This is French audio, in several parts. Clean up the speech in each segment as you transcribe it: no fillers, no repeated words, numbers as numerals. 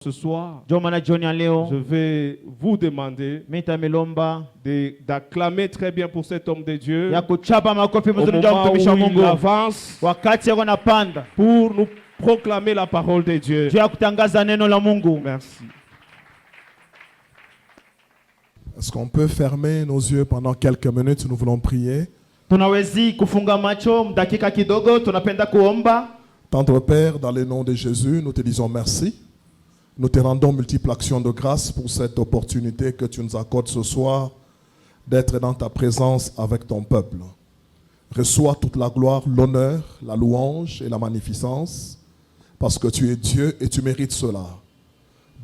Ce soir, je vais vous demander d'acclamer très bien pour cet homme de Dieu au moment où il avance pour nous proclamer la parole de Dieu. Merci. Est-ce qu'on peut fermer nos yeux pendant quelques minutes? Nous voulons prier. Tendre Père, dans le nom de Jésus, nous te disons merci. Nous te rendons multiples actions de grâce pour cette opportunité que tu nous accordes ce soir d'être dans ta présence avec ton peuple. Reçois toute la gloire, l'honneur, la louange et la magnificence parce que tu es Dieu et tu mérites cela.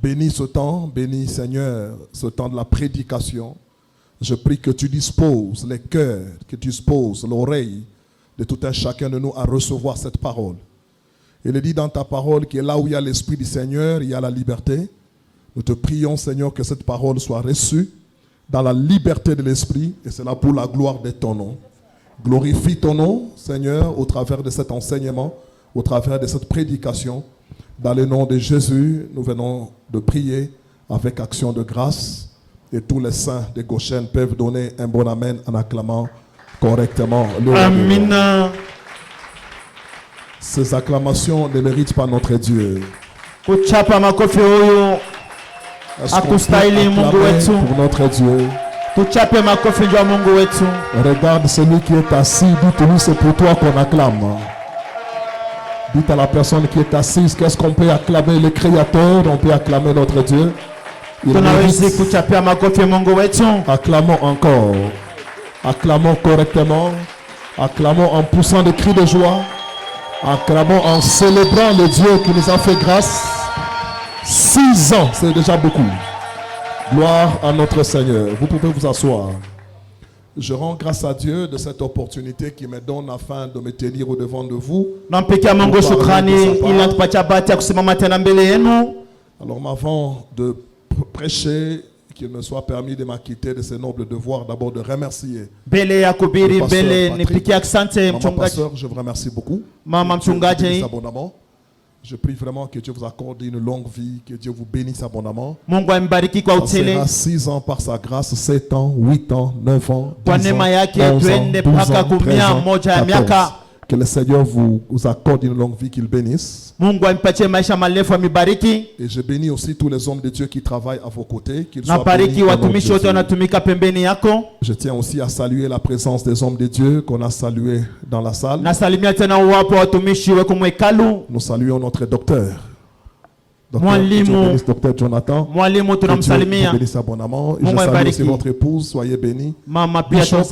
Bénis ce temps, bénis Seigneur, ce temps de la prédication. Je prie que tu disposes les cœurs, que tu disposes l'oreille de tout un chacun de nous à recevoir cette parole. Il est dit dans ta parole que là où il y a l'Esprit du Seigneur, il y a la liberté. Nous te prions, Seigneur, que cette parole soit reçue dans la liberté de l'Esprit, et c'est là pour la gloire de ton nom. Glorifie ton nom, Seigneur, au travers de cet enseignement, au travers de cette prédication. Dans le nom de Jésus, nous venons de prier avec action de grâce, et tous les saints de Goshen peuvent donner un bon amen en acclamant correctement. Amen. Ces acclamations ne méritent pas notre Dieu. Est-ce qu'on peut acclamer pour notre Dieu? Regarde celui qui est assis, dites-lui c'est pour toi qu'on acclame. Dites à la personne qui est assise, qu'est-ce qu'on peut acclamer? Le Créateur, on peut acclamer notre Dieu. Acclamons encore. Acclamons correctement. Acclamons en poussant des cris de joie. Acclamons en célébrant le Dieu qui nous a fait grâce. 6 ans, c'est déjà beaucoup. Gloire à notre Seigneur. Vous pouvez vous asseoir. Je rends grâce à Dieu de cette opportunité qu'il me donne afin de me tenir au devant de vous. Alors, avant de prêcher, qu'il me soit permis de m'acquitter de ce noble devoir, d'abord de remercier Maman Pasteur, je vous remercie beaucoup. Abondamment. Je prie vraiment que Dieu vous accorde une longue vie, que Dieu vous bénisse abondamment. Ça sera 6 ans par sa grâce, 7 ans, 8 ans, 9 ans, 10 ans, 11 ans, 12 ans, 13 ans, 14. Que le Seigneur vous accorde une longue vie, qu'il bénisse. Et je bénis aussi tous les hommes de Dieu qui travaillent à vos côtés. Qu'ils soient bénis au nom de Jésus. Je tiens aussi à saluer la présence des hommes de Dieu qu'on a salués dans la salle. Nous saluons notre docteur. Docteur Jonathan. Que Dieu vous bénisse abondamment. Et je salue aussi votre épouse. Soyez bénis. Bishop,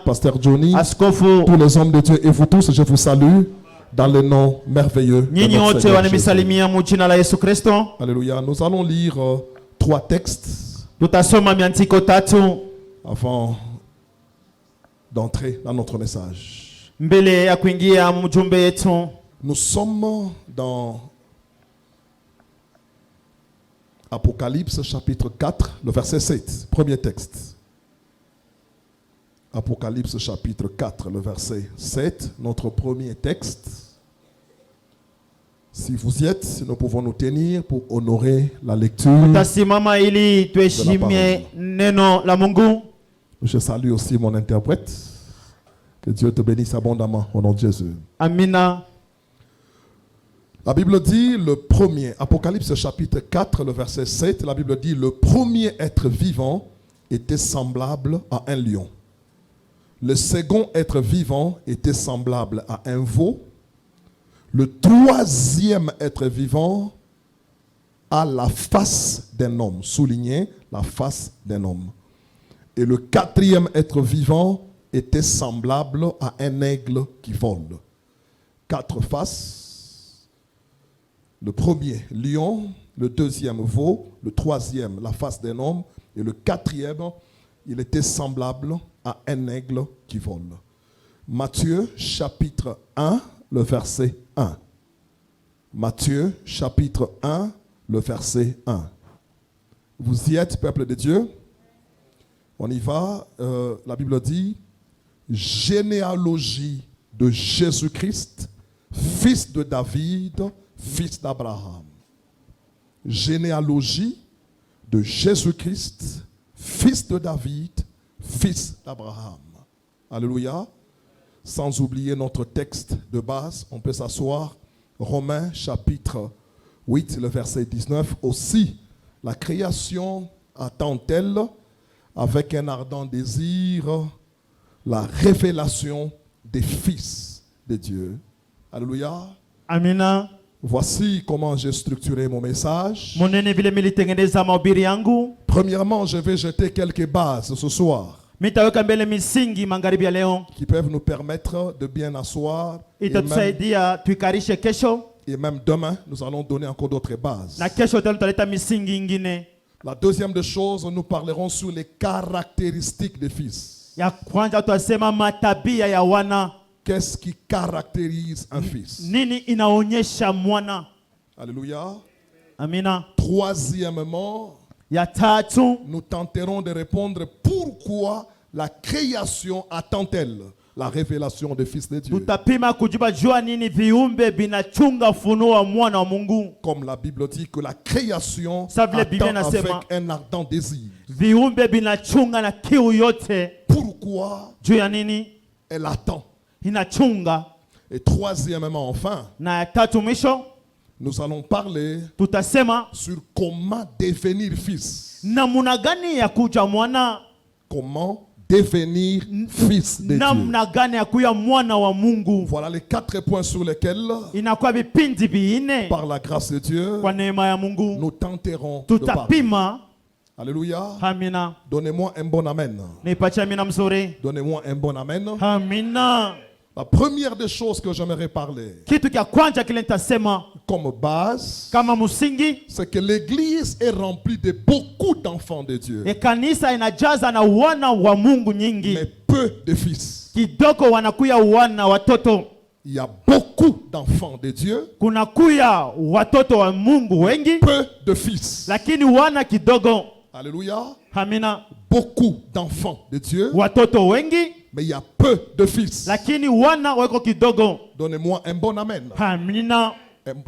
Pasteur Johnny, tous les hommes de Dieu et vous tous, je vous salue dans le nom merveilleux de notre Seigneur Jésus. Alléluia. Nous allons lire 3 textes avant d'entrer dans notre message. Nous sommes dans Apocalypse chapitre 4, le verset 7, premier texte. Apocalypse chapitre 4, le verset 7, notre premier texte. Si vous y êtes, nous pouvons nous tenir pour honorer la lecture de la parole. Je salue aussi mon interprète. Que Dieu te bénisse abondamment au nom de Jésus. Amina. La Bible dit le premier, Apocalypse chapitre 4, le verset 7, la Bible dit le premier être vivant était semblable à un lion. Le second être vivant était semblable à un veau. Le troisième être vivant a la face d'un homme, souligné la face d'un homme. Et le quatrième être vivant était semblable à un aigle qui vole. 4 faces. Le premier, lion. Le deuxième, veau. Le troisième, la face d'un homme. Et le quatrième, il était semblable à un aigle qui vole. Matthieu, chapitre 1, le verset 1. Matthieu, chapitre 1, le verset 1. Vous y êtes, peuple de Dieu? On y va. La Bible dit, généalogie de Jésus-Christ, fils de David, fils d'Abraham. généalogie de Jésus-Christ, fils de David, fils d'Abraham. Alléluia. Sans oublier notre texte de base, on peut s'asseoir. Romains chapitre 8, le verset 19. Aussi, la création attend-elle avec un ardent désir la révélation des fils de Dieu. Alléluia. Amina. Voici comment j'ai structuré mon message. Munene vile militengeneza mahubiri yangu. Premièrement, je vais jeter quelques bases ce soir Mitaweka mbele misingi magharibi ya leo. qui peuvent nous permettre de bien asseoir. Itatusaidia tuikarishe kesho. Et même demain, nous allons donner encore d'autres bases. Na kesho tena tutaleta misingi ingine. La deuxième des choses, nous parlerons sur les caractéristiques des fils. Ya kwanza tutasema matabia ya wana. Qu'est-ce qui caractérise un fils? Nini inaonyesha mwana? Alléluia. Amina. Troisièmement, Ya tatu, nous tenterons de répondre pourquoi la création attend-elle la révélation des fils de Dieu. tutapima kujiba jua nini viumbe binachunga ufunuo wa mwana wa Mungu. Comme la Bible dit que la création Ça veut dire attend Biblia avec inasema, un ardent désir. Viumbe binachunga na kiu yote. Pourquoi Juu ya nini? elle attend? Inachunga. Et troisièmement, enfin, Na ya tatu mwisho, nous allons parler tutasema sur comment devenir fils. namna gani ya kuja mwana, Comment devenir fils de Dieu. namna gani ya kuya mwana wa Mungu. Voilà les 4 points sur lesquels, Inakuwa vipindi viine par la grâce de Dieu, kwa neema ya Mungu. nous tenterons de parler. Tutapima. Alléluia. Amina. Donnez-moi un bon amen. Nipatie amina mzuri. Donnez-moi un bon amen. Amina. La première des choses que j'aimerais parler Kitu kia kwanza kile nitasema comme base, kama msingi, c'est que l'église est remplie de beaucoup d'enfants de Dieu, kanisa inajaza na wana wa Mungu nyingi. mais peu de fils. Kidogo wanakuya wana watoto. Il y a beaucoup d'enfants de Dieu, Kuna kuya watoto wa Mungu wengi, peu de fils. lakini wana kidogo. Alléluia. Amina. Beaucoup d'enfants de Dieu, Watoto wengi, mais il y a peu de fils. lakini wana wako kidogo. Donnez-moi un bon amen. Amina.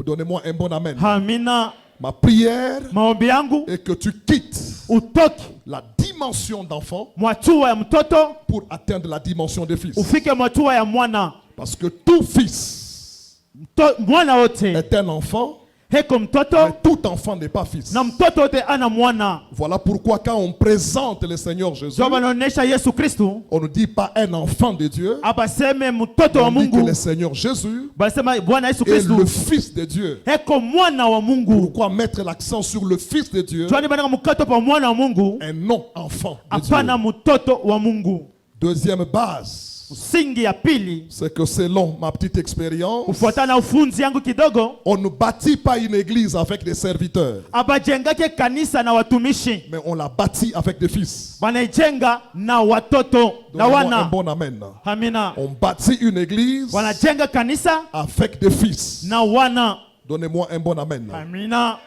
Donnez-moi un bon amen. Amina. Ma prière Maombi yangu est que tu quittes utoki la dimension d'enfant mwatua ya mtoto pour atteindre la dimension de fils. ufike mwatua ya mwana. Parce que tout fils Mwana wote est un enfant, heko mtoto mais tout enfant n'est pas fils. na mtoto wote ana mwana. Voilà pourquoi quand on présente le Seigneur Jésus, Ndio wanaonesha Yesu Kristu, on ne dit pas un enfant de Dieu, abaseme mtoto wa on dit que Mungu, le Seigneur Jésus basema Bwana Yesu est Kristu le Fils de Dieu. heko mwana wa Mungu. Pourquoi mettre l'accent sur le Fils de Dieu, Twani banaka mkato pa mwana wa Mungu, un non-enfant de hapana Dieu? mtoto wa Mungu. Deuxième base, Msingi ya pili, c'est que selon ma petite expérience, kufuatana ufunzi yangu kidogo, on ne bâtit pas une église avec des serviteurs, abajengake kanisa na watumishi, mais on la bâtit avec des fils. wanajenga na watoto na Donnez-moi un wana. bon amen. Amina. On bâtit une église Wanajenga kanisa avec des fils. na wana. Donnez-moi un bon amen. Amina.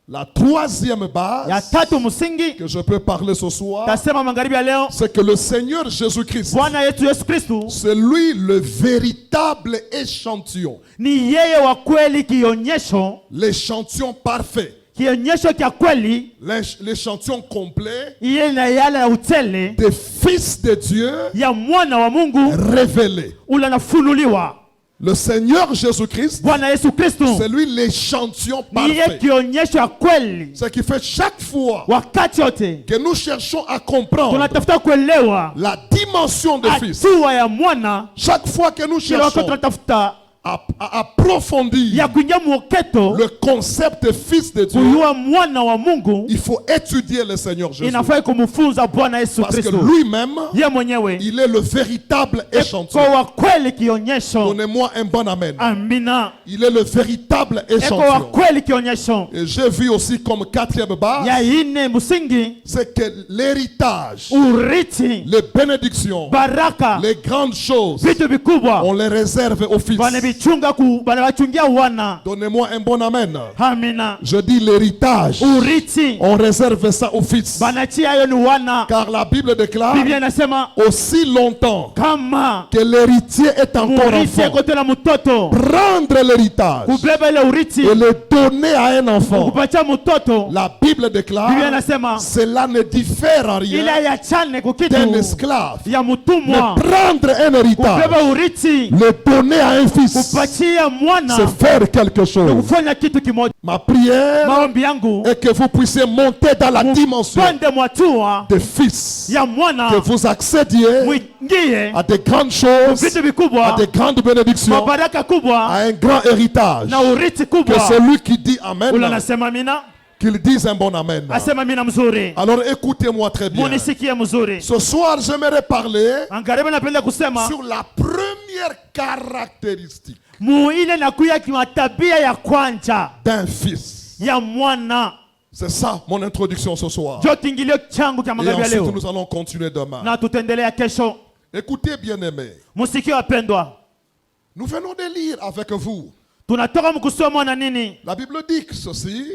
La troisième Ya base tatu msingi, que je peux parler ce soir, tasema magharibi ya leo, c'est que le Seigneur Jésus-Christ, Bwana yetu Yesu Kristu c'est lui le véritable échantillon, ni yeye wa kweli, kionyesho l'échantillon parfait, kionyesho kya kweli, l'échantillon complet iye na yale ya utele des fils de Dieu ya mwana wa Mungu révélés. ula nafunuliwa. Le Seigneur Jésus-Christ, Bwana Yesu Kristu c'est lui l'échantillon ni yeye parfait. kionyesho ya kweli. Ce qui fait chaque fois Wakati yote que nous cherchons à comprendre tunatafuta kuelewa la dimension de fils, hatua ya mwana, chaque fois que nous kila wakati cherchons tunatafuta à approfondir ya kuingia mwoketo le concept de fils de Dieu, kuyua mwana wa Mungu, il faut étudier le Seigneur Jésus. inafai kumfunza Bwana Yesu Parce que Kristo. lui-même, Ye mwenyewe il est le véritable kwa échantillon. wa kweli kionyesho. Donnez-moi un bon amen. Amina. Il est le véritable Eko wa échantillon. kweli kionyesho. Et j'ai vu aussi comme quatrième base, Ya ine msingi, c'est que l'héritage, urithi, les bénédictions, baraka, les grandes choses, vitu vikubwa on les réserve aux fils. Bwana Donnez-moi un bon amen. Amina. Je dis l'héritage. Urithi. On réserve ça aux fils. Car la Bible déclare aussi longtemps que l'héritier est encore enfant. Prendre l'héritage et le donner à un enfant. La Bible déclare cela ne diffère en rien d'un esclave. Mais prendre un héritage, le donner à un fils, c'est faire quelque chose. Ma prière est que vous puissiez monter dans la dimension des fils, que vous accédiez à des grandes choses, à des grandes bénédictions, à un grand héritage. Que celui qui dit Amen, qu'il dise un bon Amen. Alors écoutez-moi très bien. Ce soir, j'aimerais parler sur la première caractéristique d'un fils. C'est ça mon introduction ce soir. Et ensuite nous allons continuer demain. Écoutez bien aimés. Nous venons de lire avec vous. La Bible dit que ceci.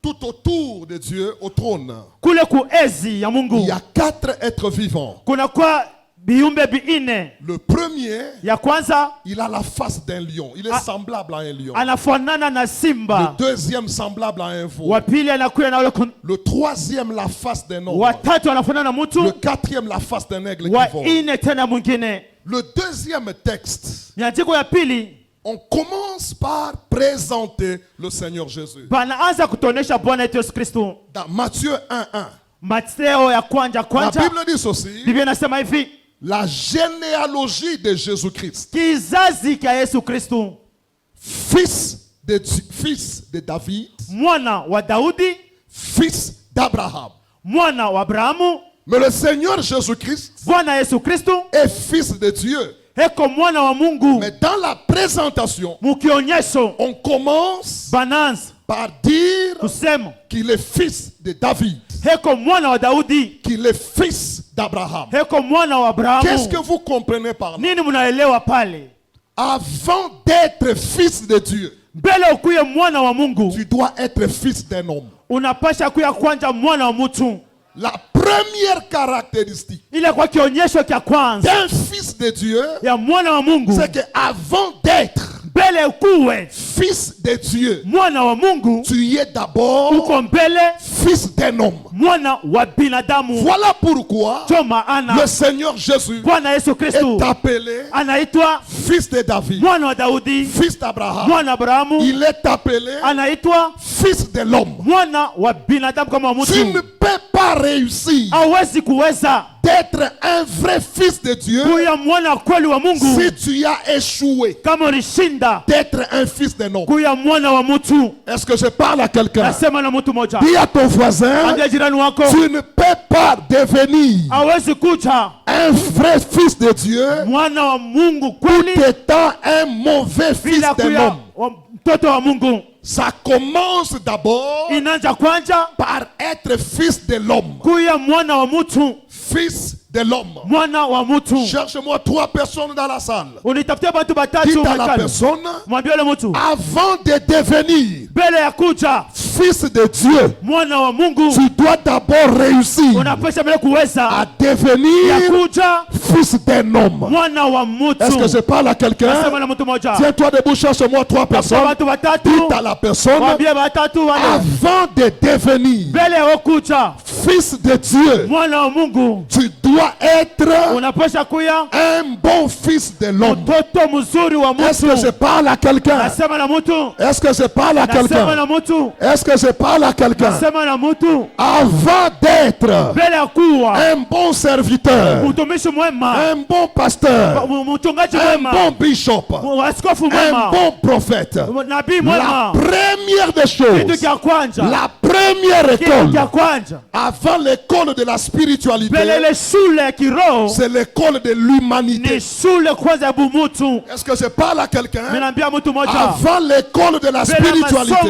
Tout autour de Dieu au trône, il y a 4 êtres vivants. Le premier, il a la face d'un lion. Il est semblable à un lion. Le deuxième semblable à un veau. Le troisième la face d'un homme. Le quatrième la face d'un aigle qui vole. Le deuxième texte, on commence par présenter le Seigneur Jésus. Dans Matthieu 1:1, la Bible dit ceci. La généalogie de Jésus-Christ, fils de David, fils d'Abraham. Mais le Seigneur Jésus-Christ est fils de Dieu. Mais dans la présentation, on commence par dire qu'il est fils de David, qu'il est fils d'Abraham. Qu'est-ce que vous comprenez par là? Avant d'être fils de Dieu, tu dois être fils d'un homme. La première caractéristique d'un fils de Dieu, c'est qu'avant d'être fils de Dieu, tu es d'abord fils d'un homme. Voilà pourquoi le Seigneur Jésus est appelé fils de David, fils d'Abraham. Il est appelé fils de l'homme. Tu ne peux pas réussir d'être un vrai fils de Dieu si tu as échoué d'être un fils d'un homme. Est-ce que je parle à quelqu'un? Dis à ton voisin, tu ne peux pas devenir un vrai fils de Dieu tout étant un mauvais fils d'un homme. Ça commence d'abord par être fils de l'homme. Fils de l'homme. Cherche-moi 3 personnes dans la salle. Dites à la personne, avant de devenir fils de Dieu, tu dois d'abord réussir à devenir fils d'un homme. Est-ce que je parle à quelqu'un? Tiens-toi debout, cherche-moi 3 personnes. Dites à la personne, avant de devenir fils de Dieu, tu dois être un bon fils de l'homme. Est-ce que je parle à quelqu'un? Est-ce que je parle à quelqu'un? Est-ce que je parle à quelqu'un? Avant d'être un bon serviteur, un bon pasteur, un bon bishop, un bon prophète, la première des choses, la première école, avant l'école de la spiritualité, c'est l'école de l'humanité. Est-ce que je parle à quelqu'un? Avant l'école de la spiritualité,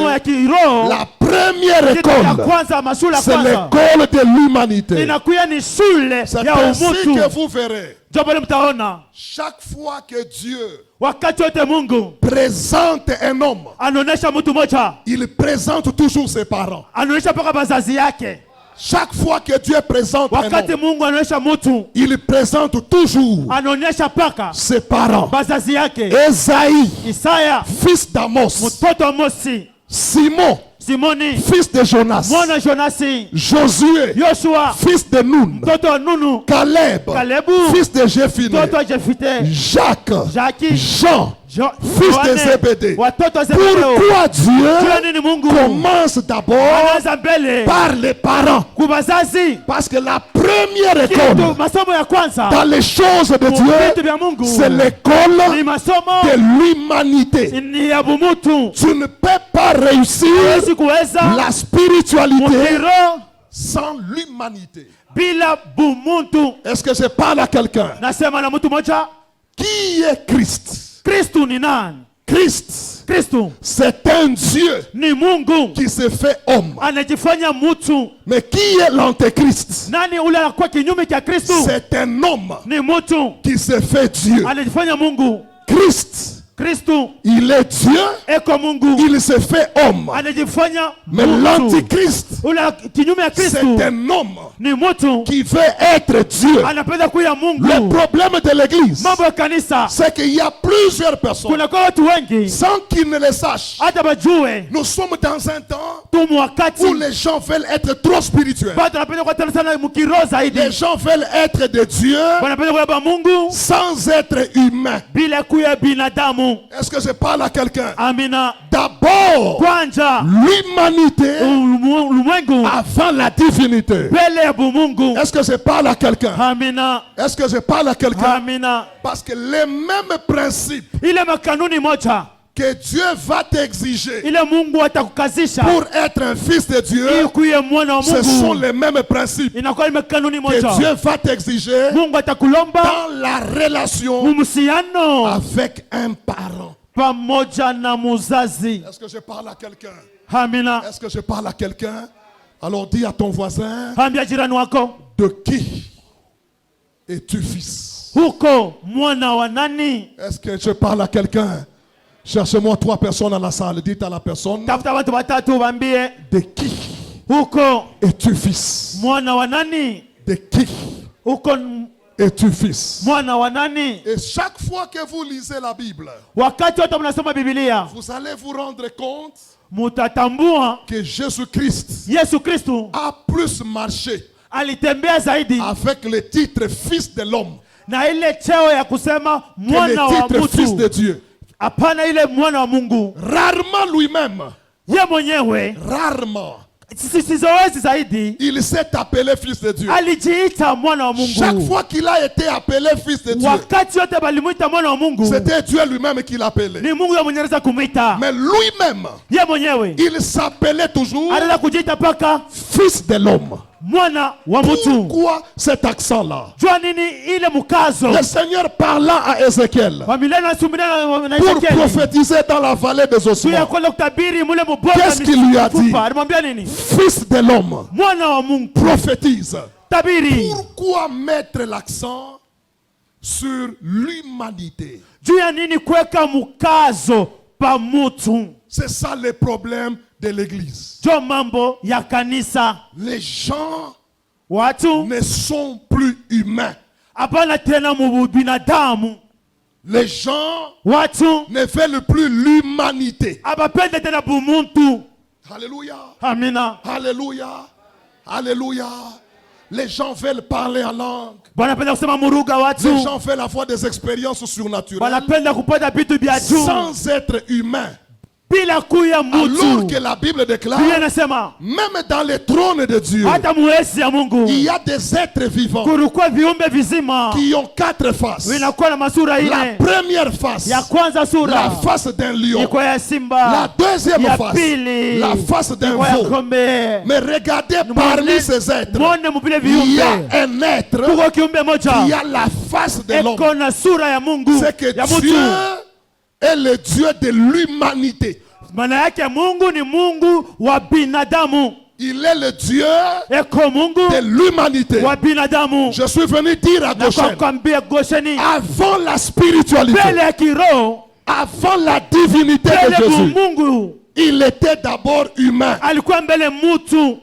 la première première école, c'est l'école de l'humanité. C'est ainsi que vous verrez. Chaque fois que Dieu présente un homme, il présente toujours ses parents. Chaque fois que Dieu présente un homme, il présente toujours ses parents. Esaïe, fils d'Amos. Simon, fils de Jonas. Josué, fils de Nun. Caleb, fils de Jephine. Jacques, Jean, fils de Zébédée. Pourquoi Dieu commence d'abord par les parents? Parce que la première école dans les choses de Dieu, c'est l'école de l'humanité. Tu ne peux pas réussir la spiritualité sans l'humanité. Est-ce que je parle à quelqu'un? Qui est Christ? Christ, c'est un Dieu qui se fait homme. Mais qui est l'antéchrist? C'est un homme qui se fait Dieu. Christ, il est Dieu, il se fait homme. Mais l'antichrist, c'est un homme qui veut être Dieu. Le problème de l'église, c'est qu'il y a plusieurs personnes sans qu'ils ne le sachent. Nous sommes dans un temps où les gens veulent être trop spirituels. Les gens veulent être de Dieu sans être humains. Est-ce que je parle à quelqu'un? D'abord, l'humanité avant la divinité. Est-ce que je parle à quelqu'un? Est-ce que je parle à quelqu'un? Parce que les mêmes principes que Dieu va t'exiger pour être un fils de Dieu, ce sont les mêmes principes que Dieu va t'exiger dans la relation avec un parent. Est-ce que je parle à quelqu'un? Est-ce que je parle à quelqu'un? Alors dis à ton voisin, de qui es-tu fils? Est-ce que je parle à quelqu'un? Cherchez-moi 3 personnes dans la salle. Dites à la personne, de qui es-tu fils? De qui es-tu fils? Et chaque fois que vous lisez la Bible, vous allez vous rendre compte que Jésus-Christ a plus marché avec le titre fils de l'homme que le titre fils de Dieu. Rarement lui-même, rarement, il s'est appelé fils de Dieu. Chaque fois qu'il a été appelé fils de Dieu, c'était Dieu lui-même qui l'appelait. Mais lui-même, il s'appelait toujours fils de l'homme. Pourquoi cet accent-là? Le Seigneur parlant à Ézéchiel pour prophétiser dans la vallée des ossements, qu'est-ce qu'il lui a dit? Fils de l'homme, prophétise. Pourquoi mettre l'accent sur l'humanité? C'est ça le problème de l'église. Les gens ne sont plus humains. Les gens ne veulent plus l'humanité. Alléluia. Alléluia. Alléluia. Les gens veulent parler en langue. Les gens veulent avoir des expériences surnaturelles sans être humains. Alors que la Bible déclare, même dans les trônes de Dieu, il y a des êtres vivants qui ont 4 faces. La première face, la face d'un lion. La deuxième face, la face d'un veau. Mais regardez parmi ces êtres, il y a un être qui a la face de l'homme. C'est que Dieu est le Dieu de l'humanité. Maana yake Mungu ni Mungu wa binadamu. Il est le Dieu Eko Mungu de l'humanité. wa binadamu. Je suis venu dire à Goshen, avant la spiritualité, avant la divinité de Jésus, il était d'abord humain.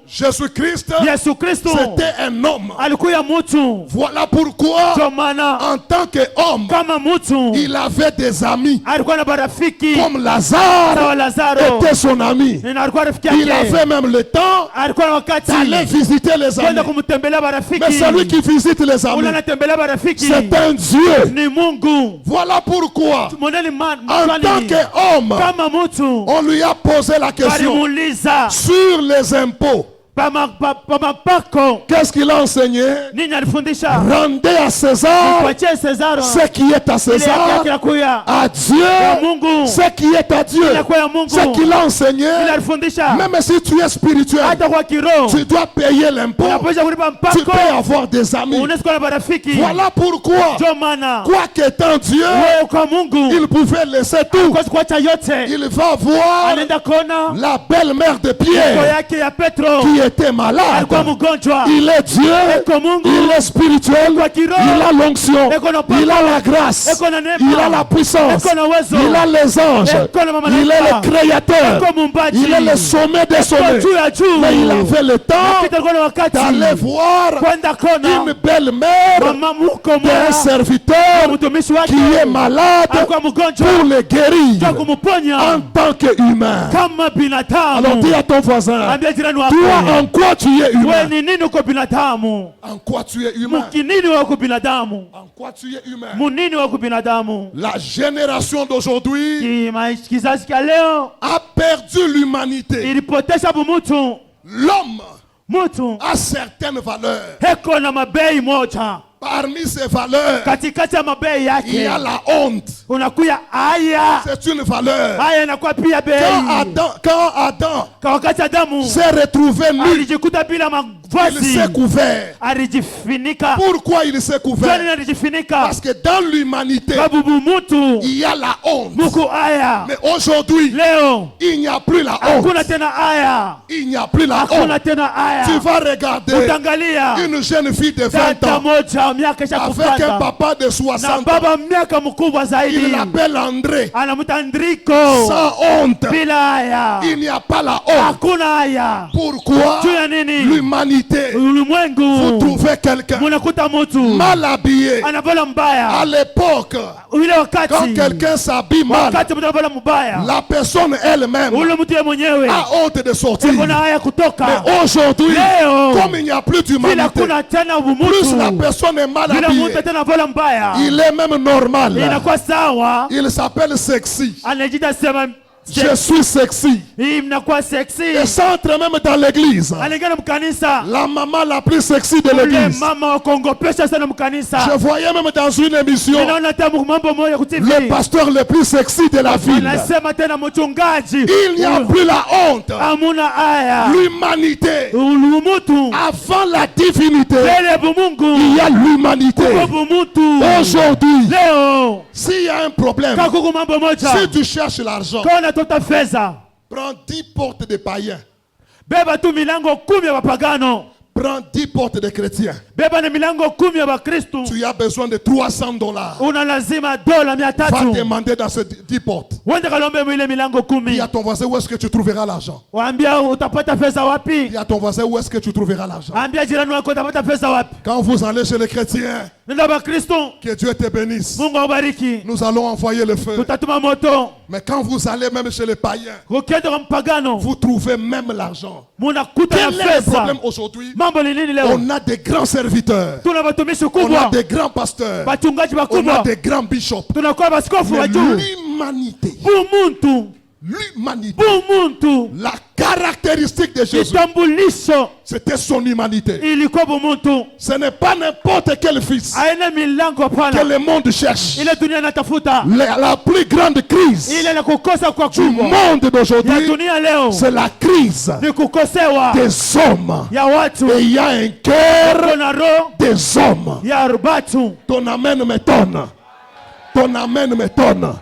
Jésus-Christ, c'était un homme. Voilà pourquoi, en tant qu'homme, il avait des amis. Comme Lazare était son ami. Il avait même le temps d'aller visiter les amis. Mais celui qui visite les amis, c'est un Dieu. Voilà pourquoi, en tant qu'homme, on lui a posé la question sur les impôts. Qu'est-ce qu'il a enseigné? Rendez à César ce qui est à César, à Dieu ce qui est à Dieu. Ce qu'il a enseigné, même si tu es spirituel, tu dois payer l'impôt, tu peux avoir des amis. Voilà pourquoi, quoi qu'étant Dieu, il pouvait laisser tout. Il va voir la belle-mère de Pierre qui était malade. Il est Dieu, il est spirituel, il a l'onction, il a la grâce, il a la puissance, il a les anges, il est le créateur, il est le sommet des sommets. Mais il avait le temps d'aller voir une belle-mère d'un serviteur qui est malade pour le guérir en tant qu'humain. Alors dis à ton voisin, toi en quoi tu es humain? En quoi tu es humain? En quoi tu es humain? La génération d'aujourd'hui a perdu l'humanité. L'homme a certaines valeurs. Parmi ces valeurs, il y a la honte. C'est une valeur. Quand Adam s'est retrouvé nu, il s'est couvert. Pourquoi il s'est couvert? Parce que dans l'humanité, il y a la honte. Mais aujourd'hui, il n'y a plus la honte. Il n'y a plus la honte. Tu vas regarder une jeune fille de 20 ans avec un papa de 60 ans. Il l'appelle André. Sans honte. Il n'y a pas la honte. Pourquoi? L'humanité, vous trouvez quelqu'un mal habillé. À l'époque, quand quelqu'un s'habille mal, la personne elle-même a honte de sortir. Mais aujourd'hui, comme il n'y a plus d'humanité, plus la personne est mal habillée, il est même normal. Il s'appelle sexy. Je suis sexy. Et ça entre même dans l'église. La maman la plus sexy de l'église. Je voyais même dans une émission le pasteur le plus sexy de la ville. Il n'y a plus la honte. L'humanité. Avant la divinité, il y a l'humanité. Aujourd'hui, s'il y a un problème, si tu cherches l'argent, prends 10 portes de païens. Prends 10 portes de chrétiens. Tu as besoin de $300. Va demander dans ces 10 portes. Dis à ton voisin où est-ce que tu trouveras l'argent. Dis à ton voisin où est-ce que tu trouveras l'argent. Quand vous allez chez les chrétiens, que Dieu te bénisse. Nous allons envoyer le feu. Mais quand vous allez même chez les païens, vous trouvez même l'argent. Quel est le problème aujourd'hui? On a des grands serviteurs, on a des grands pasteurs, on a des grands bishops. Mais l'humanité, la caractéristique de Jésus, c'était son humanité. Ce n'est pas n'importe quel fils que le monde cherche. La plus grande crise du monde d'aujourd'hui, c'est la crise des hommes. Et il y a un cœur des hommes. Ton amen m'étonne. Ton amen m'étonne.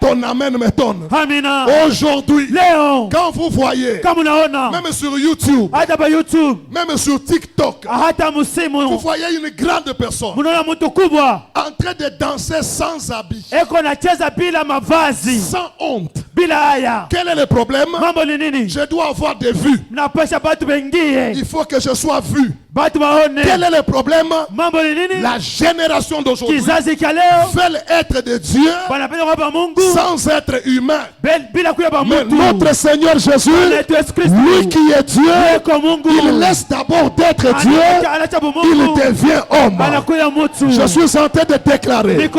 Ton amen m'étonne. Amina. Aujourd'hui, Leo. quand vous voyez, Kama unaona. même sur YouTube, Hata pa YouTube. même sur TikTok, Hata musimu. vous voyez une grande personne Munaona mtu kubwa. en train de danser sans habit, Eko nacheza bila mavazi. sans honte. Bila haya. Quel est le problème? Mambo ni nini? Je dois avoir des vues. Mnapasha batu bengie. Il faut que je sois vu. Batu waone. Quel est le problème? Mambo ni nini? La génération d'aujourd'hui Kizazi cha leo. veut être de Dieu Wanapenda kwa Mungu. sans être humain. Bila kuya ba Mais mtu. notre Seigneur Jésus, lui qui est Dieu, il laisse d'abord d'être Dieu, il devient homme. Je suis en train de déclarer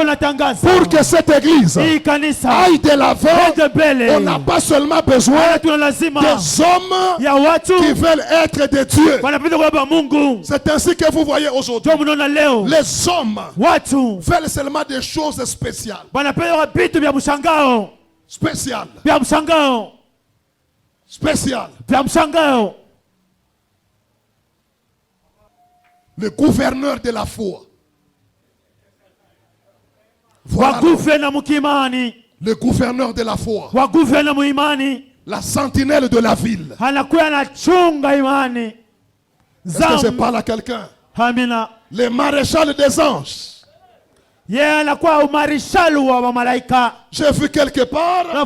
pour que cette église aille de l'avant. On n'a pas seulement besoin des hommes qui veulent être de Dieu. C'est ainsi que vous voyez aujourd'hui. Les hommes veulent seulement des choses spéciales. Spéciales. Spécial. Le gouverneur de la foi. Voilà le gouverneur de la foi. La sentinelle de la ville. Est-ce que je parle à quelqu'un? Le maréchal des anges. J'ai vu quelque part la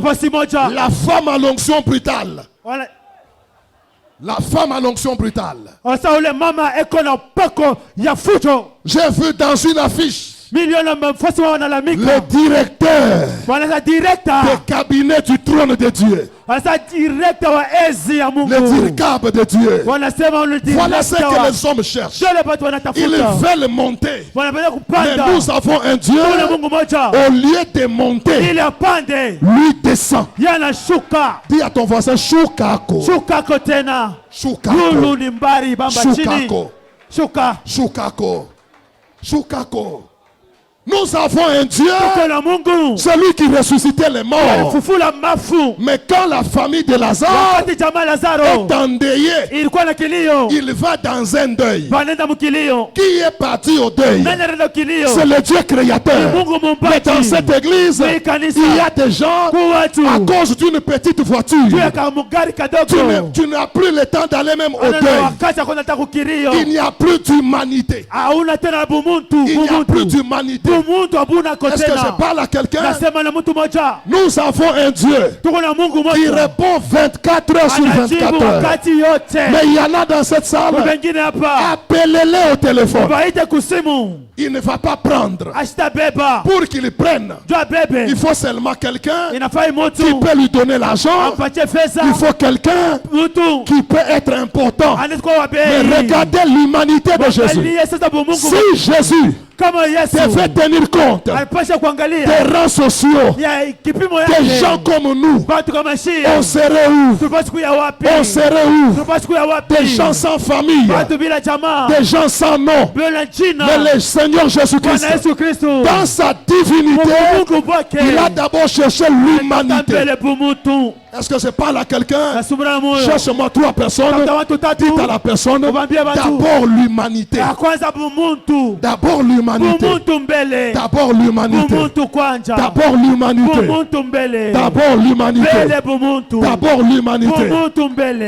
femme à l'onction brutale. La femme à l'onction brutale. J'ai vu dans une affiche le directeur des cabinets du trône de Dieu. Le dirigable de Dieu. Voilà ce que les hommes cherchent. Ils veulent monter. Mais nous avons un Dieu, au lieu de monter, lui descend. Dis à ton voisin, Shukako. Shukako. Shukako. Shukako. Shukako. Nous avons un Dieu, celui qui ressuscitait les morts. Mais quand la famille de Lazare est endeuillée, il va dans un deuil. Qui est parti au deuil? C'est le Dieu créateur. Mais dans cette église, il y a des gens, à cause d'une petite voiture, tu n'as plus le temps d'aller même au deuil. Il n'y a plus d'humanité. Il n'y a plus d'humanité. Est-ce que je parle à quelqu'un? Nous avons un Dieu qui répond 24 heures sur 24 heures. Mais il y en a dans cette salle. Appelez-les au téléphone. Il ne va pas prendre. Pour qu'il prenne, il faut seulement quelqu'un qui peut lui donner l'argent. Il faut quelqu'un qui peut être important. Mais regardez l'humanité de Jésus. Si Jésus devait tenir compte des rangs sociaux, des gens comme nous, on serait où? On serait où? Des gens sans famille, des gens sans nom. Mais le Seigneur Jésus-Christ, dans sa divinité, il a d'abord cherché l'humanité. Est-ce que je parle à quelqu'un? Cherche-moi 3 personnes. Dites à la personne, d'abord l'humanité. D'abord l'humanité. D'abord l'humanité. D'abord l'humanité. D'abord l'humanité. D'abord l'humanité.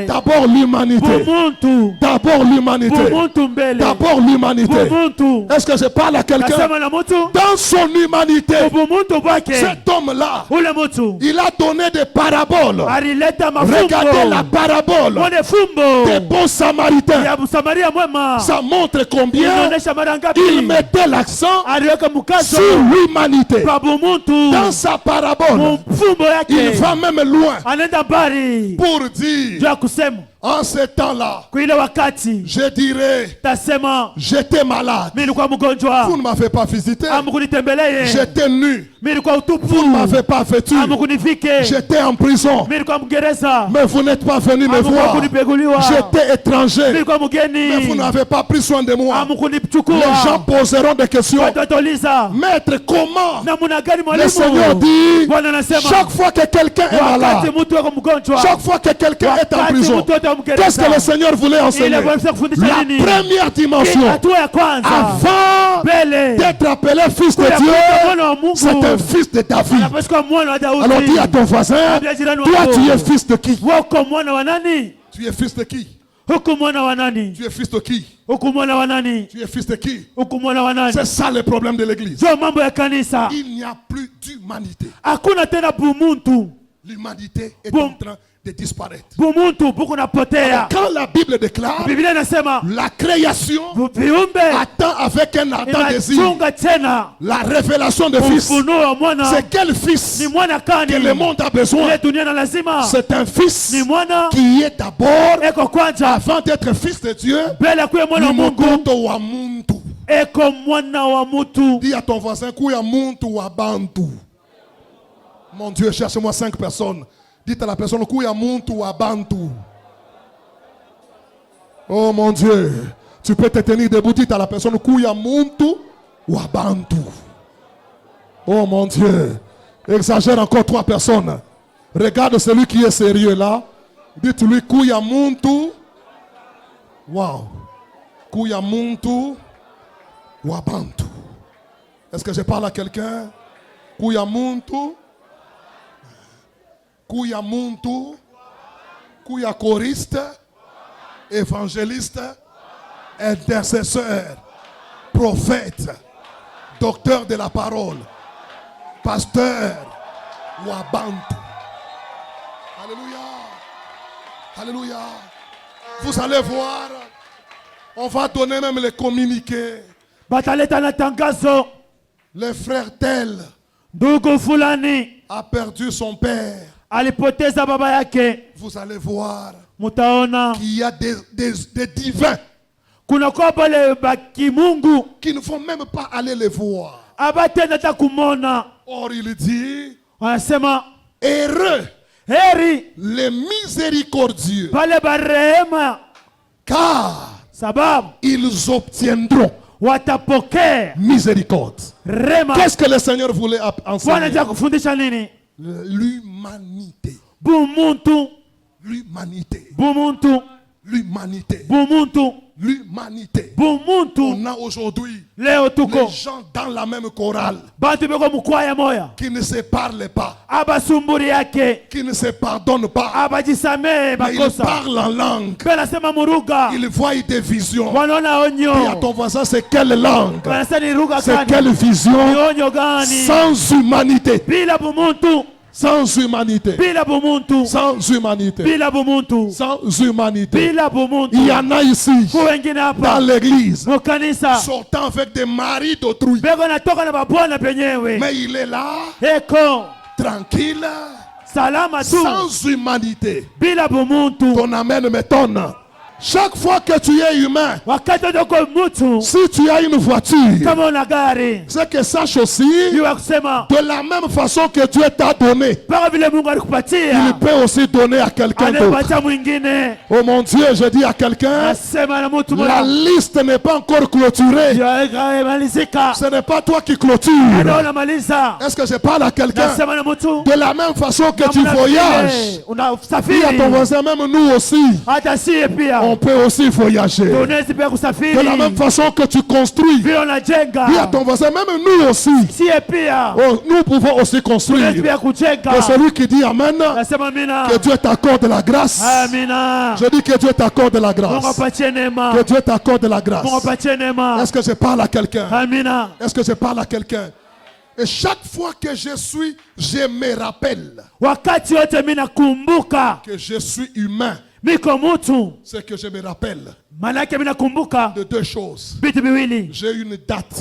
D'abord l'humanité. D'abord l'humanité. D'abord l'humanité. Est-ce que je parle à quelqu'un? Dans son humanité, cet homme-là, il a donné des paraboles. Regardez la parabole des bons samaritains. Ça montre combien il mettait l'accent sur l'humanité. Dans sa parabole, il va même loin pour dire, en ce temps-là, je dirais, j'étais malade. Vous ne m'avez pas visité. J'étais nu. Vous ne m'avez pas vêtu. J'étais en prison. Mais vous n'êtes pas venu me voir. J'étais étranger. Mais vous n'avez pas pris soin de moi. Les gens poseront des questions. Maître, comment? Le Seigneur dit, chaque fois que quelqu'un est malade, chaque fois que quelqu'un est en prison, Qu'est-ce que le Seigneur voulait enseigner? La première dimension, avant d'être appelé fils de Dieu, c'est un fils de David. Alors dis à ton voisin, toi tu es fils de qui? Tu es fils de qui? Tu es fils de qui? Tu es fils de qui? C'est ça le problème de l'église. Il n'y a plus d'humanité. L'humanité est en train de disparaître. Alors, quand la Bible déclare la création attend avec un ardent désir la révélation de fils, c'est quel fils que le monde a besoin? C'est un fils qui est d'abord, avant d'être fils de Dieu, dis à ton voisin, mon Dieu, cherche-moi 5 personnes. Dites à la personne, Kouya Muntu ou Abantu. Oh mon Dieu, tu peux te tenir debout. Dites à la personne, Kouya Muntu ou Abantu. Oh mon Dieu, exagère encore 3 personnes. Regarde celui qui est sérieux là. Dites-lui, Kouya Muntu. Wow. Kouya Muntu ou Abantu. Est-ce que je parle à quelqu'un? Kouya Muntu. Kouya muntu, kouya choriste, évangéliste, intercesseur, prophète, docteur de la parole, pasteur, wabantu. Alléluia. Alléluia. Vous allez voir, on va donner même les communiqués. Le frère tel a perdu son père. Vous allez voir qu'il y a des divins qui ne vont même pas aller les voir. Or il dit, heureux les miséricordieux, car ils obtiendront miséricorde. Qu'est-ce que le Seigneur voulait enseigner? L'humanité. L'humanité. L'humanité. L'humanité. On a aujourd'hui les gens dans la même chorale qui ne se parlent pas, qui ne se pardonnent pas, mais ils parlent en langue, ils voient des visions. Et à ton voisin, c'est quelle langue? C'est quelle vision? Sans humanité. Sans humanité. Sans humanité. Sans humanité. Il y en a ici dans l'église sortant avec des maris d'autrui. Mais il est là tranquille, sans humanité. Ton amen m'étonne. Chaque fois que tu es humain, si tu as une voiture, c'est que sache aussi, de la même façon que Dieu t'a donné, il peut aussi donner à quelqu'un d'autre. Oh mon Dieu, je dis à quelqu'un, la liste n'est pas encore clôturée. Ce n'est pas toi qui clôture. Est-ce que je parle à quelqu'un? De la même façon que tu voyages, dis à ton voisin, même nous aussi, on peut aussi voyager. De la même façon que tu construis, dis à ton voisin, même nous aussi, nous pouvons aussi construire. Que celui qui dit Amen, que Dieu t'accorde la grâce. Je dis que Dieu t'accorde la grâce. Que Dieu t'accorde la grâce. Est-ce que je parle à quelqu'un? Est-ce que je parle à quelqu'un? Et chaque fois que je me rappelle que je suis humain, c'est que je me rappelle de 2 choses. J'ai une date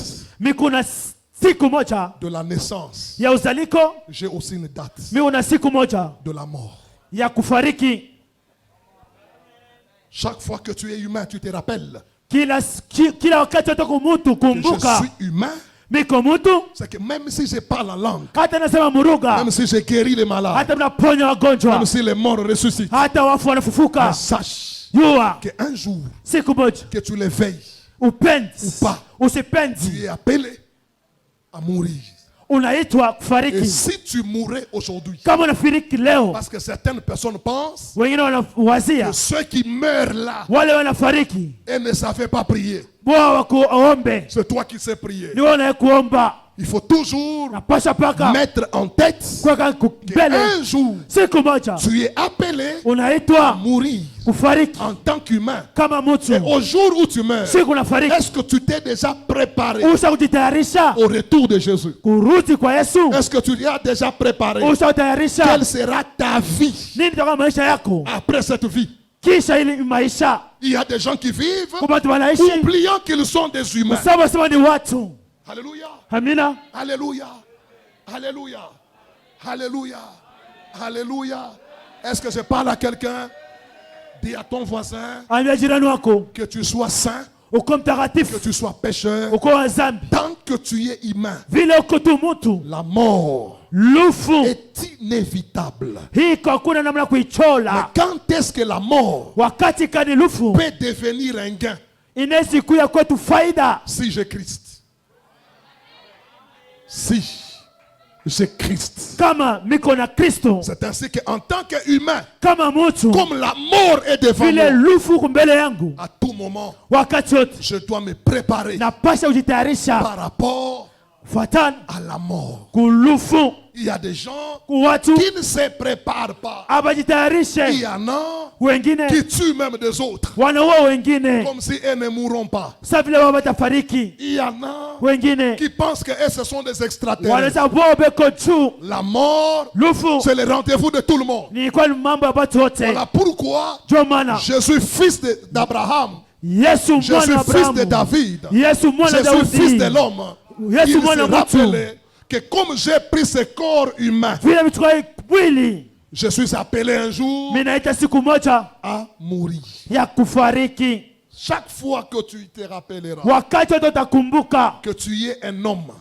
de la naissance. J'ai aussi une date de la mort. Chaque fois que tu es humain, tu te rappelles que je suis humain. C'est que même si je parle en langue, même si je guéris les malades, même si les morts ressuscitent, sache qu'un jour, que tu les veilles ou pas, tu es appelé à mourir. unaitwa Et kufariki. si tu mourais aujourd'hui, Kama unafariki leo, parce que certaines personnes pensent wengine wanawazia que ceux qui meurent là wale wanafariki et ne savaient pas prier, bora wakuombe, c'est toi qui sais prier. ni wewe kuomba. Il faut toujours Napasha paka mettre en tête kwa mbele, qu'un jour, siku moja tu es appelé à unaitwa mourir kufariki en tant qu'humain. kama mtu. Et au jour où tu meurs, Siku unafariki, est-ce que tu t'es déjà préparé usha kujitayarisha au retour de Jésus? kurudi kwa Yesu? Est-ce que tu as déjà préparé? Usha kutayarisha Quelle sera ta vie nini itakuwa maisha yako après cette vie? kisha ili maisha? Il y a des gens qui vivent Kwa watu wanaishi oubliant qu'ils sont des humains. sawa sawa, ni watu. Alléluia. Amina. Alléluia. Alléluia. Alléluia. Alléluia. Est-ce que je parle à quelqu'un? Dis à ton voisin Ambia jirani wako que tu sois saint, uko que mtakatifu, tu sois pécheur. uko wa dhambi, Tant que tu es humain, vile uko tu mtu, la mort lufu est inévitable. hii kwa kuna namna Mais kuichola. quand est-ce que la mort Wakati kani lufu peut devenir un gain? inaweza kuya kwetu faida Si j'ai Christ. Si j'ai Christ. kama miko na Kristo. C'est ainsi qu'en tant qu'humain, Kama mtu comme la mort est devant vile moi, lufu kumbele yangu, à tout moment, wakati wote je dois me préparer napasha kujitayarisha par rapport fuatana à la mort. kulufu. Il y a des gens Watu qui ne se préparent pas. Il abajitayarishe, y en a wengine qui tuent même des autres, wanaua wengine comme si eux ne mourront pas. sa vile wao watafariki. Il y en a Wengine qui pensent que eux, ce sont des extraterrestres. wanaweza kuwa beko juu. La mort, Lufu c'est le rendez-vous de tout le monde. ni kwa mambo ya watu wote. Voilà pourquoi Ndio maana Jésus, fils d'Abraham, Yesu Jésus, mwana wa fils de Abrahamu, David, Yesu mwana wa Jésus, fils de Daudi, l'homme, Yesu il mwana s'est wa mtu, rappelé que comme j'ai pris ce corps humain, vile vichukua mwili, je suis appelé un jour mimi naita siku moja à mourir. ya kufariki. Chaque fois que tu te rappelleras Wakati wote utakumbuka que tu es un homme,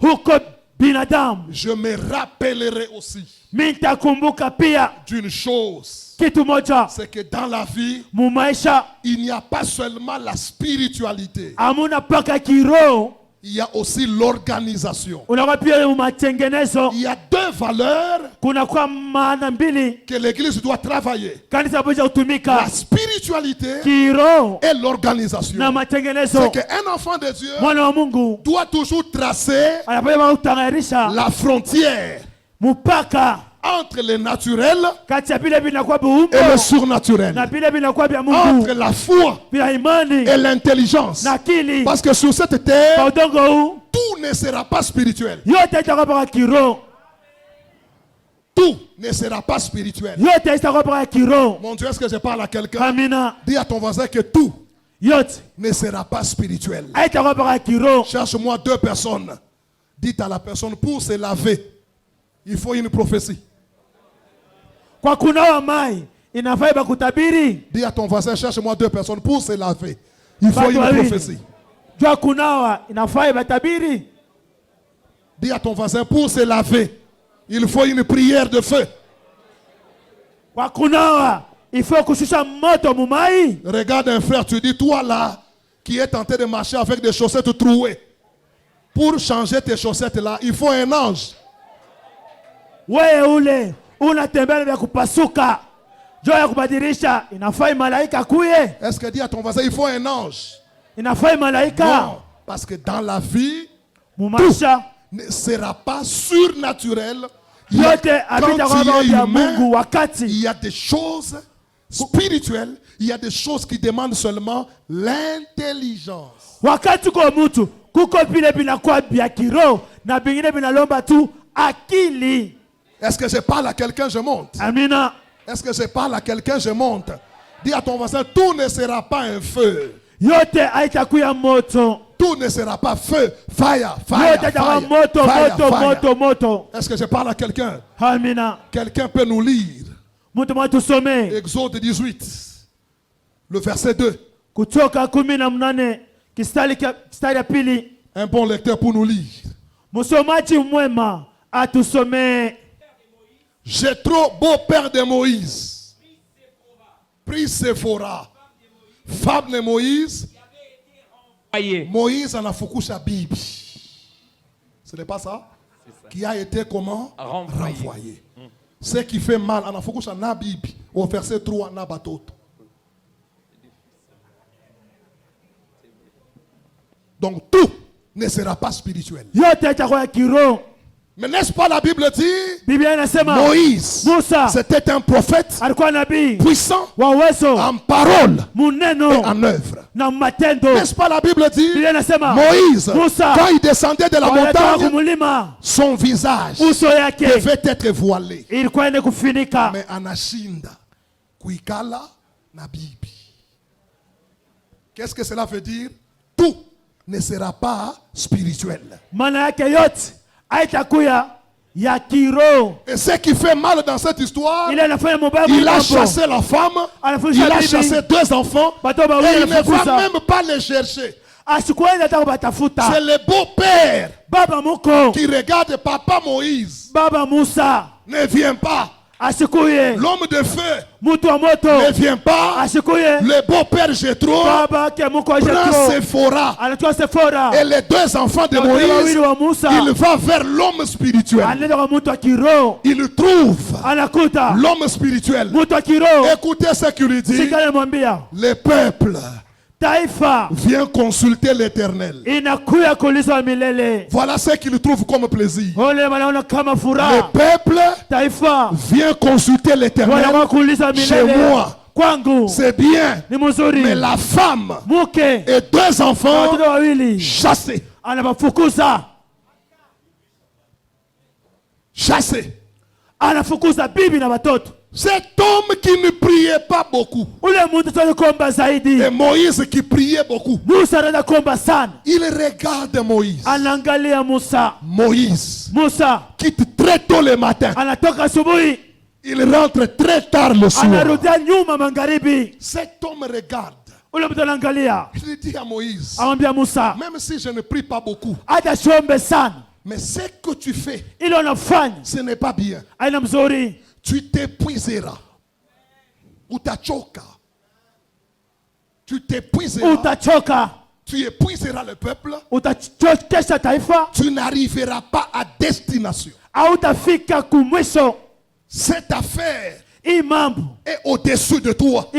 huko binadamu, je me rappellerai aussi mimi nitakumbuka pia d'une chose, kitu moja, c'est que dans la vie, mu maisha il n'y a pas seulement la spiritualité, amuna paka kiroho, il y a aussi l'organisation. unakuwa pia mu matengenezo. Il y a deux valeurs Kuna kwa maana mbili que l'Église doit travailler. kanisa moja La kutumika, spiritualité kiroho et l'organisation. na matengenezo. C'est qu'un enfant de Dieu Mwana wa Mungu doit toujours tracer anapaswa kutangarisha la frontière mpaka entre le naturel kati ya vile vinakuwa viumbo et le surnaturel, na vile vinakuwa vya entre Mungu, la foi vya imani et l'intelligence. na akili. Parce que sur cette Kwa terre, udongo huu tout ne sera pas spirituel. yote itakuwa mpaka kiroho, Tout ne sera pas spirituel. yote itakuwa mpaka kiroho. Mon Dieu, est-ce que je parle à quelqu'un? Amina. Dis à ton voisin que tout Yote ne sera pas spirituel. haitakuwa mpaka kiroho. Cherche-moi deux personnes. Dites à la personne, pour se laver, il faut une prophétie. Kwa kunawa mai inafaa iba kutabiri. Dis à ton voisin, cherche-moi deux personnes. Pour se laver, il faut Watu une wawili. prophétie. Jua kunawa inafaa iba tabiri. Dis à ton voisin, pour se laver, il faut une prière de feu. Kwa kunawa ifaa kushusha moto mumai. Regarde un frère, tu dis, toi là, qui est tenté de marcher avec des chaussettes trouées, pour changer tes chaussettes là, il faut un ange. Wewe ule unatembea vya kupasuka, jua ya kubadilisha inafaa malaika kuye, Est-ce que dis à ton voisin, il faut un ange? inafaa malaika. Non, parce que dans la vie, Mumaisha ne sera pas surnaturel. yote Quand apita kwa tu mambo es ya humain, Mungu. Wakati il y a des choses spirituelles, il y a des choses qui demandent seulement l'intelligence. wakati kwa mtu kuko vile vinakuwa vya kiroho na vingine vinalomba tu akili. Est-ce que je parle à quelqu'un, je monte? Amina. Est-ce que je parle à quelqu'un, je monte? Dis à ton voisin, tout ne sera pas un feu. Yote haitakuya moto, Tout ne sera pas feu, fire, fire, yote itakuwa fire, moto fire, moto fire. moto moto. Est-ce que je parle à quelqu'un? Amina. Quelqu'un peut nous lire Mtu mmoja tusomee Exode 18, le verset 2. Kutoka 18 kistari ya pili. Un bon lecteur pour nous lire. Msomaji mwema atusomee. Jéthro, beau-père de Moïse, prit Séphora, femme de Moïse. Moïse anafukusha bibi. Ce n'est pas ça? qui a été comment? Renvoyé. Ce qui fait mal, en Afokusha na Bibi, au verset 3, na batoto. Donc tout ne sera pas spirituel. Mais n'est-ce pas la Bible dit? Moïse, c'était un prophète puissant en parole et en œuvre. N'est-ce pas la Bible dit? Moïse, quand il descendait de la montagne, son visage devait être voilé. Mais anashinda kuikala na bibi. Qu'est-ce que cela veut dire? Tout ne sera pas spirituel. Et ce qui fait mal dans cette histoire, il a chassé la femme, il a chassé 2 enfants, et il ne va même pas les chercher. C'est le beau-père qui regarde papa Moïse. Ne vient pas. L'homme de feu ne vient pas. Le beau-père Jétro prend Séphora. Et les 2 enfants de Moïse, il va vers l'homme spirituel. Il trouve l'homme spirituel. Écoutez ce qu'il lui dit. Le peuple viens consulter l'Éternel. Voilà ce qu'il trouve comme plaisir. Le peuple vient consulter l'Éternel. Chez moi, c'est bien. Mais la femme et 2 enfants chassés. Chassés. Cet homme qui ne priait pas beaucoup, et Moïse qui priait beaucoup, il regarde Moïse. Moïse quitte très tôt le matin, il rentre très tard le soir. Cet homme regarde. Il dit à Moïse, même si je ne prie pas beaucoup, mais ce que tu fais, ce n'est pas bien. Tu t'épuiseras. Utachoka. Tu t'épuiseras. Tu épuiseras le peuple. Tu n'arriveras pas à destination. Cette affaire est au-dessus de toi.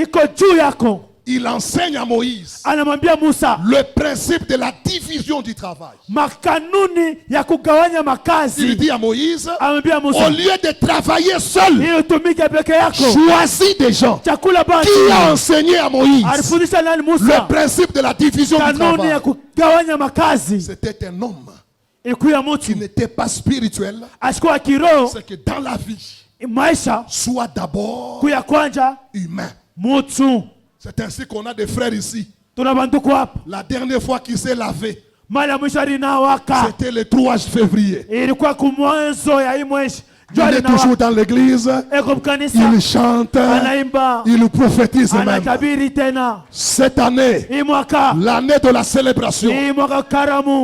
Il enseigne à Moïse le principe de la division du travail. Il dit à Moïse, au lieu de travailler seul, choisis des gens. Qui a enseigné à Moïse le principe de la division du travail? C'était un homme qui n'était pas spirituel. C'est que dans la vie, soit d'abord humain. C'est ainsi qu'on a des frères ici. La dernière fois qu'il s'est lavé, c'était le 3 février. Il est toujours dans l'église. Il chante. Il prophétise même. Cette année, l'année de la célébration,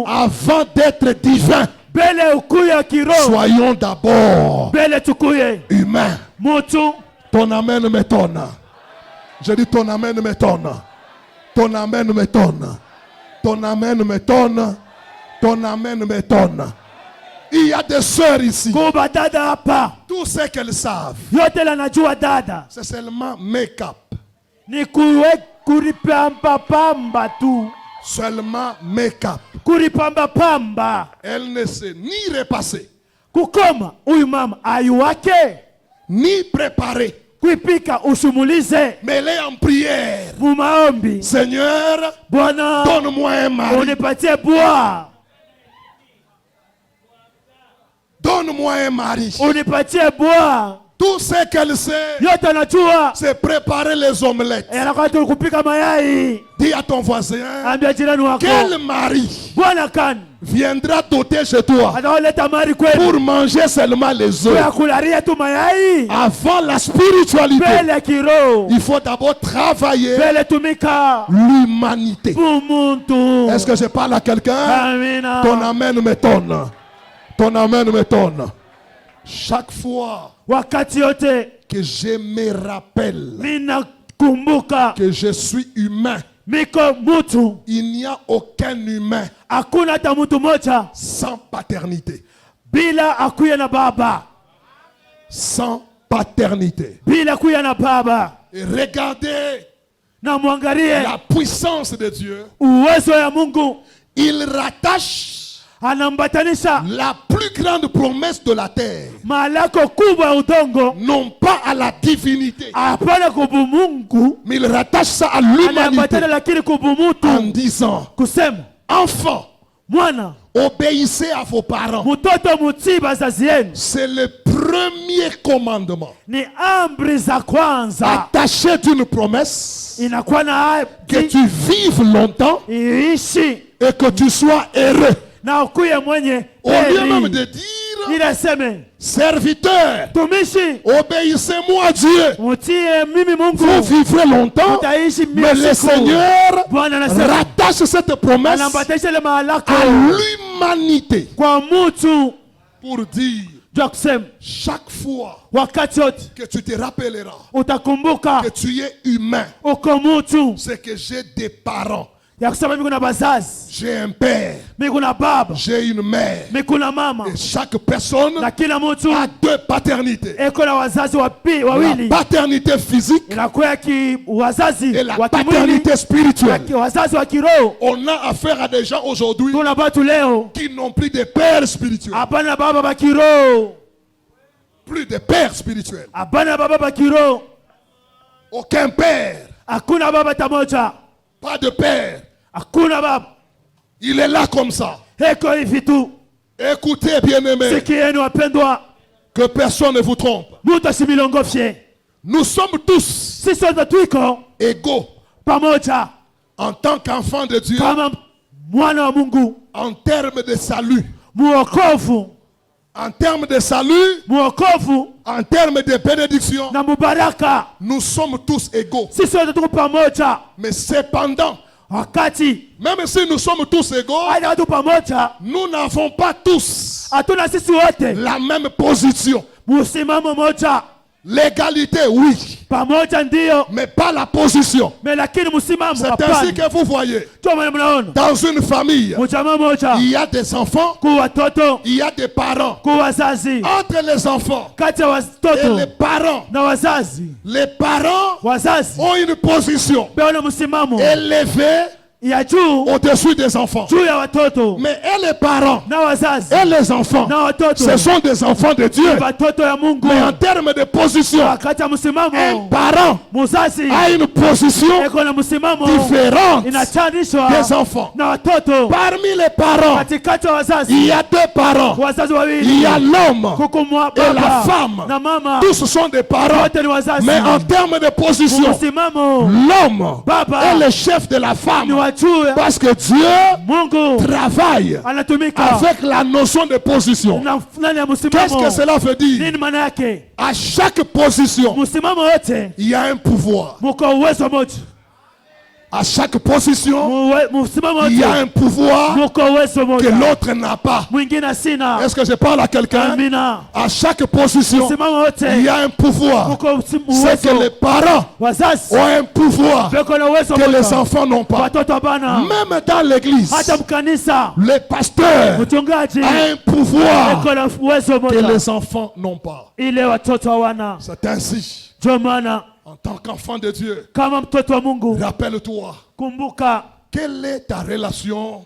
avant d'être divin, soyons d'abord humains. Ton amen m'étonne. Je dis ton amen m'étonne. Ton amen m'étonne. Ton amen m'étonne. Ton amen m'étonne. Il y a des sœurs ici. Tout ce qu'elles savent, c'est seulement make-up. Seulement make-up. Elle ne sait ni repasser, ni préparer. Mais elle est en prière. Seigneur, donne-moi un mari. Donne-moi un mari. Tout ce qu'elle sait, c'est préparer les omelettes. Dis à ton voisin, quel mari viendra doter chez toi pour manger seulement les œufs? Avant la spiritualité, il faut d'abord travailler l'humanité. Est-ce que je parle à quelqu'un? Ton amen m'étonne. Ton amen m'étonne. Chaque fois que je me rappelle que je suis humain, il n'y a aucun humain sans paternité. bila akuya na baba. Sans paternité. Bila kuya na baba. Et regardez Na muangalie la puissance de Dieu. uwezo ya Mungu. Il rattache Anambatanisha la plus grande promesse de la terre, malako kubwa ya udongo, non pas à la divinité, hapana kubumungu, mais il rattache ça à l'humanité anaambatana lakini kubumutu, en disant, kusema enfants, mwana, obéissez à vos parents. mtoto mutii bazazi yenu. C'est le premier commandement. Ni amri za kwanza. Attaché d'une promesse, Inakuwa na que tu vives longtemps iishi et que tu sois heureux. na ukuye mwenye Au lieu même heri. de dire, Inaseme serviteur, tumishi, obéissez-moi Dieu, mutie mimi Mungu, vous vivrez longtemps, utaishi mais le siku. Seigneur Bwana anasema rattache cette promesse anambatisha ile malako à l'humanité kwa mutu, pour dire, jua kusema chaque fois wakati wote que tu te rappelleras utakumbuka que tu es humain, uko mutu, c'est que j'ai des parents, ya kusema mimi kuna bazazi, j'ai un père, mimi kuna baba, j'ai une mère. mimi kuna mama, Et chaque personne na kila mutu a deux paternités. eko na wazazi La wawili, paternité physique inakuwa wazazi et la wa kimwili paternité spirituelle. na wazazi wa kiroho. On a affaire à des gens aujourd'hui Tuna batu leo qui n'ont plus de père spirituel. hapana baba ba kiroho, Plus de père spirituel. hapana baba ba kiroho, Aucun père. hakuna baba tamoja, Pas de père. hakuna baba, Il est là comme ça. eko hivi tu. Écoutez, bien-aimés, Sikieni wapendwa, que personne ne vous trompe. mutu asimilongofye. Nous sommes tous Sisi sote tuiko égaux pamoja en tant qu'enfants de Dieu kama mwana wa Mungu, en termes de salut. muokovu, En termes de salut, muokovu en termes de bénédiction, na mubaraka. nous sommes tous égaux. Sisi sote tuko pamoja, Mais cependant, wakati même si nous sommes tous égaux, aina watu pamoja, nous n'avons pas tous hatuna sisi wote la même position. musimamo moja. L'égalité, oui, Pamoja ndio, mais pas la position. lakini msimamo C'est ainsi que vous voyez, Ndio maana mnaona dans une famille, mjamaa moja, il y a des enfants, kwa watoto, il y a des parents. kwa wazazi, Entre les enfants kati ya et watoto les parents, na wazazi, wazazi ont une position beona msimamo élevée ya juu au-dessus des enfants. juu ya watoto Mais les parents na wazazi et les enfants, na watoto ce sont des enfants de Dieu. watoto ya Mungu. Mais en termes de position, Wakati ya un msimamo, parent muzazi a une position eko na msimamo différente inachanishwa des enfants. na watoto. Parmi les parents, Katikati ya wazazi, il y a deux parents. wazazi Il wawili, y a l'homme kuko et la baba femme. na mama, Tous sont des parents. wote ni wazazi. Mais en termes de position, Msimamo l'homme baba est le chef de la ni femme. wa juu. Parce que Dieu Mungu travaille anatumika avec la notion de position. na fulani ya Qu'est-ce msimamo. que cela veut dire? Nini maana yake? À chaque position, Msimamo wote il y a un pouvoir. muko uwezo moja. À chaque position, Msimamo il y a un wote pouvoir muko uwezo que moja, l'autre n'a pas. mwingine sina. Est-ce que je parle à quelqu'un? Amina. À chaque position, Msimamo wote il y a un pouvoir. muko C'est que les uwezo. parents Wazazi ont un pouvoir beko na uwezo que les moja, enfants n'ont pas. watoto bana. Même dans l'église, Hata mkanisa le pasteur mchungaji a un pouvoir beko na uwezo que moja, les enfants n'ont pas. ile watoto hawana. C'est ainsi. Ndio maana En tant qu'enfant de Dieu, kama mtoto wa Mungu, rappelle-toi, kumbuka quelle est ta relation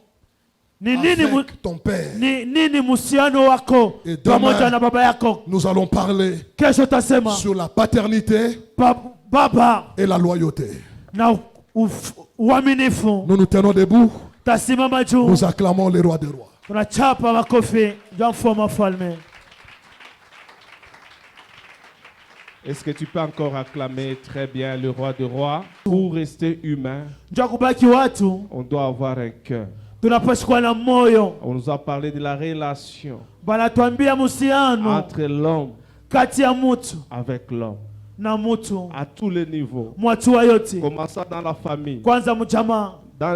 ni nini avec ton père? ni nini muhusiano wako Et demain, pamoja na baba yako. Nous allons parler Kesho tasema sur la paternité baba et la loyauté. na uaminifu. Nous nous tenons debout, Tasimama juu, nous acclamons le roi des rois. tunachapa makofi juu mfalme wa falme. Est-ce que tu peux encore acclamer très bien le roi des rois? Pour rester humain, Juu kubaki watu on doit avoir un cœur. tunapaswa kuwa na moyo. On nous a parlé de la relation Banatuambia muhusiano entre l'homme kati ya mutu avec l'homme, na mutu, à tous les niveaux. mwatu yote, Commençant dans la famille, kwanza mjamaa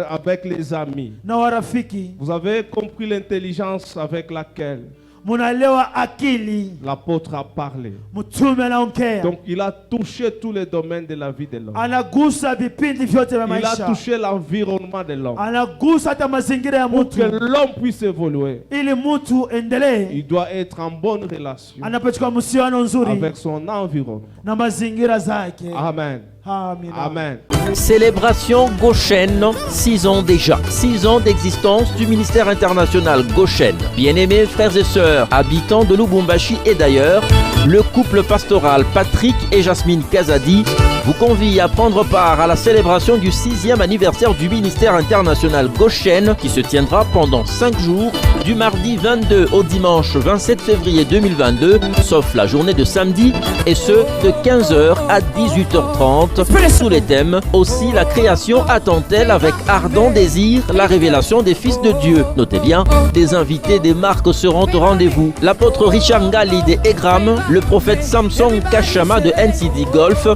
avec les amis. na warafiki. Vous avez compris l'intelligence avec laquelle munalewa akili. L'apôtre a parlé. Mtume anaongea. Donc il a touché tous les domaines de la vie de l'homme. Anagusa vipindi vyote vya Il a maisha. touché l'environnement de l'homme. Anagusa hata mazingira ya Pour mtu. que l'homme puisse évoluer, Ili mtu endelee. il doit être en bonne relation Anapochukua msiano nzuri avec son environnement. na mazingira zake. Amen. Amen. Amen. Célébration Goshen, 6 ans déjà. 6 ans d'existence du ministère international Goshen. Bien-aimés frères et sœurs, habitants de Lubumbashi et d'ailleurs, le couple pastoral Patrick et Jasmine Kazadi vous convie à prendre part à la célébration du 6e anniversaire du ministère international Goshen qui se tiendra pendant 5 jours, du mardi 22 au dimanche 27 février 2022, sauf la journée de samedi, et ce de 15h à 18h30. Sous les thèmes, aussi la création attend-elle avec ardent désir la révélation des fils de Dieu. Notez bien, des invités des marques seront au rendez-vous. L'apôtre Richard Ngali de Egram, le prophète Samson Kachama de NCD Golf,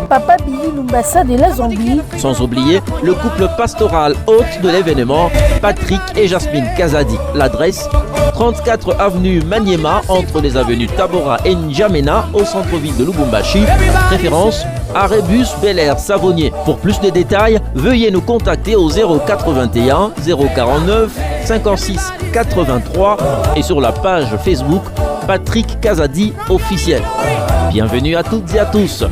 Papa Billy Lumbassa de la Zambie. Sans oublier le couple pastoral hôte de l'événement, Patrick et Jasmine Kazadi. L'adresse 34 avenue Maniema entre les avenues Tabora et N'Djamena au centre-ville de Lubumbashi. Référence Arébus Bel Air Savonnier. Pour plus de détails, veuillez nous contacter au 081 049 56 83 et sur la page Facebook Patrick Kazadi officiel. Bienvenue à toutes et à tous.